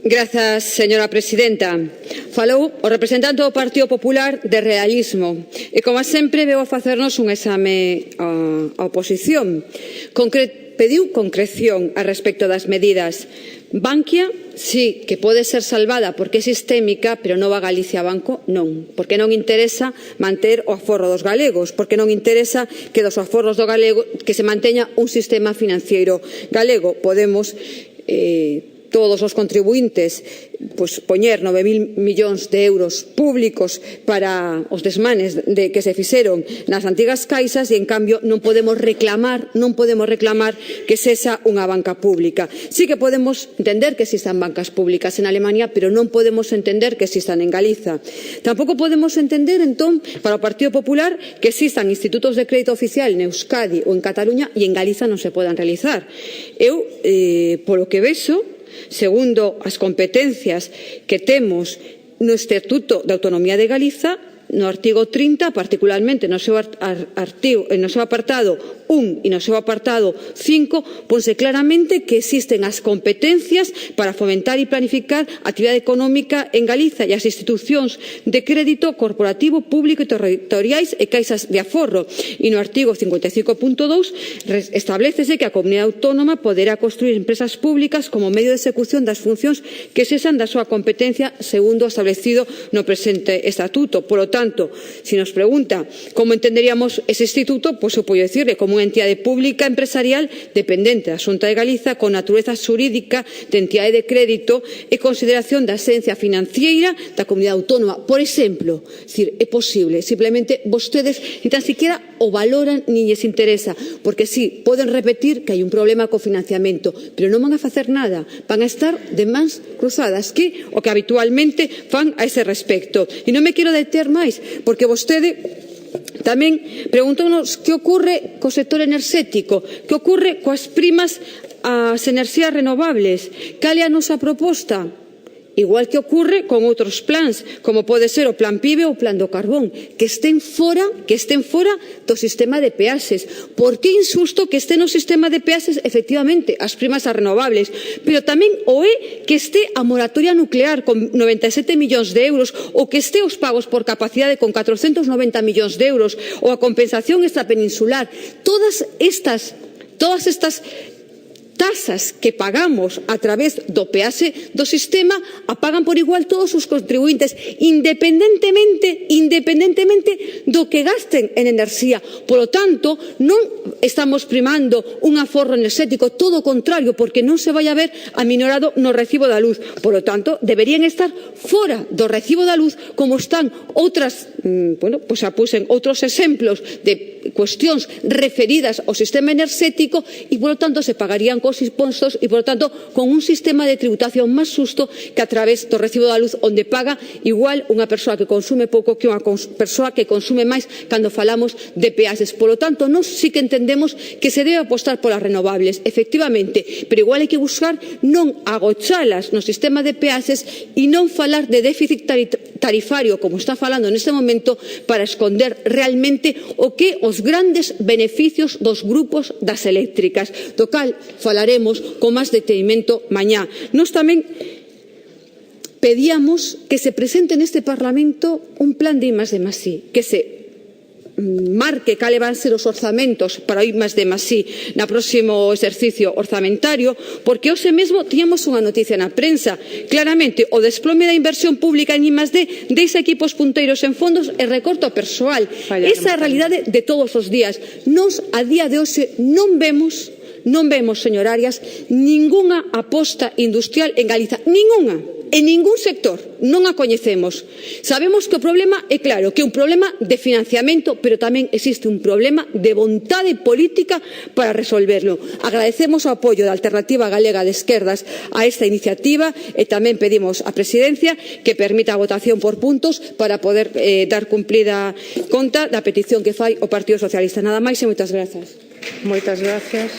Grazas, señora presidenta. Falou o representante do Partido Popular de realismo e, como sempre, veu a facernos un exame á oposición. Pediu concreción a respecto das medidas. Bankia, sí, que pode ser salvada porque é sistémica, pero Nova Galicia Banco non, porque non interesa manter o aforro dos galegos, porque non interesa que dos aforros do galego que se manteña un sistema financeiro galego. Podemos todos os contribuintes poñer 9.000 millóns de euros públicos para os desmanes que se fixeron nas antigas caixas e, en cambio, non podemos reclamar que sexa unha banca pública. Sí que podemos entender que existan bancas públicas en Alemania, pero non podemos entender que existan en Galiza. Tampouco podemos entender, entón, para o Partido Popular, que existan institutos de crédito oficial en Euskadi ou en Cataluña e en Galiza non se podan realizar. Eu, polo que vexo, segundo as competencias que temos no Estatuto de Autonomía de Galiza, no artigo 30, particularmente no seu apartado 1 e no seu apartado 5, ponse claramente que existen as competencias para fomentar e planificar a actividade económica en Galiza e as institucións de crédito corporativo, público e territoriais e caixas de aforro. E no artigo 55.2 establécese que a Comunidade Autónoma poderá construir empresas públicas como medio de execución das funcións que sexan da súa competencia segundo o establecido no presente estatuto. Polo tanto, se nos pregunta como entenderíamos ese instituto, pois eu podo dicirle como unha entidade pública empresarial dependente da Xunta de Galiza con natureza xurídica de entidade de crédito e consideración da esencia financiera da Comunidade Autónoma. Por exemplo, é posible, simplemente vostedes ni tan siquiera o valoran ni lles interesa, porque sí, poden repetir que hai un problema co financiamento, pero non van a facer nada, van a estar de mans cruzadas, que o que habitualmente fan a ese respecto. E non me quero deter máis, porque vostede tamén preguntounos que ocorre co sector enerxético, que ocorre coas primas ás enerxías renovables, cal é a nosa proposta? Igual que ocorre con outros plans, como pode ser o Plan PIBE ou o Plan do Carbón, que estén fora do sistema de peaxes. Por que é injusto que este no sistema de peaxes, efectivamente, as primas ás renovables, pero tamén o é que este a moratoria nuclear con 97 millóns de euros, ou que este os pagos por capacidade con 490 millóns de euros, ou a compensación extrapeninsular. Todas estas tasas que pagamos a través do peaxe do sistema a pagan por igual todos os contribuintes, independentemente do que gasten en enerxía. Polo tanto, non estamos primando un aforro enerxético, todo o contrario, porque non se vai a ver aminorado no recibo da luz. Polo tanto, deberían estar fora do recibo da luz, como están outras, xa puxen outros exemplos de cuestións referidas ao sistema enerxético e, polo tanto, se pagarían cos impostos e, por tanto, con un sistema de tributación máis xusto que a través do recibo da luz, onde paga igual unha persoa que consume pouco que unha persoa que consume máis cando falamos de peaxes. Polo tanto, nós sí que entendemos que se debe apostar polas renovables, efectivamente, pero igual hai que buscar non agochalas no sistema de peaxes e non falar de déficit tarifario, como está falando neste momento, para esconder realmente o que os grandes beneficios dos grupos das eléctricas, do cal falaremos con máis detenimento mañá. Nós tamén pedíamos que se presente neste Parlamento un plan de I+D+I, que se marque cale van ser os orzamentos para o I+D+I no próximo exercicio orzamentario, porque hoxe mesmo tiñamos unha noticia na prensa. Claramente, o desplome da inversión pública en I+D deixa equipos punteiros en fondos e recorta o persoal. Esa é a realidade de todos os días. Nós, a día de hoxe, non vemos, señor Arias, ningunha aposta industrial en Galiza. Ningunha. En ningún sector, non a coñecemos. Sabemos que o problema é claro, que é un problema de financiamento, pero tamén existe un problema de vontade política para resolverlo. Agradecemos o apoio da Alternativa Galega de Esquerdas a esta iniciativa e tamén pedimos á Presidencia que permita a votación por puntos para poder dar cumplida conta da petición que fai o Partido Socialista. Nada máis e moitas grazas. Moitas grazas.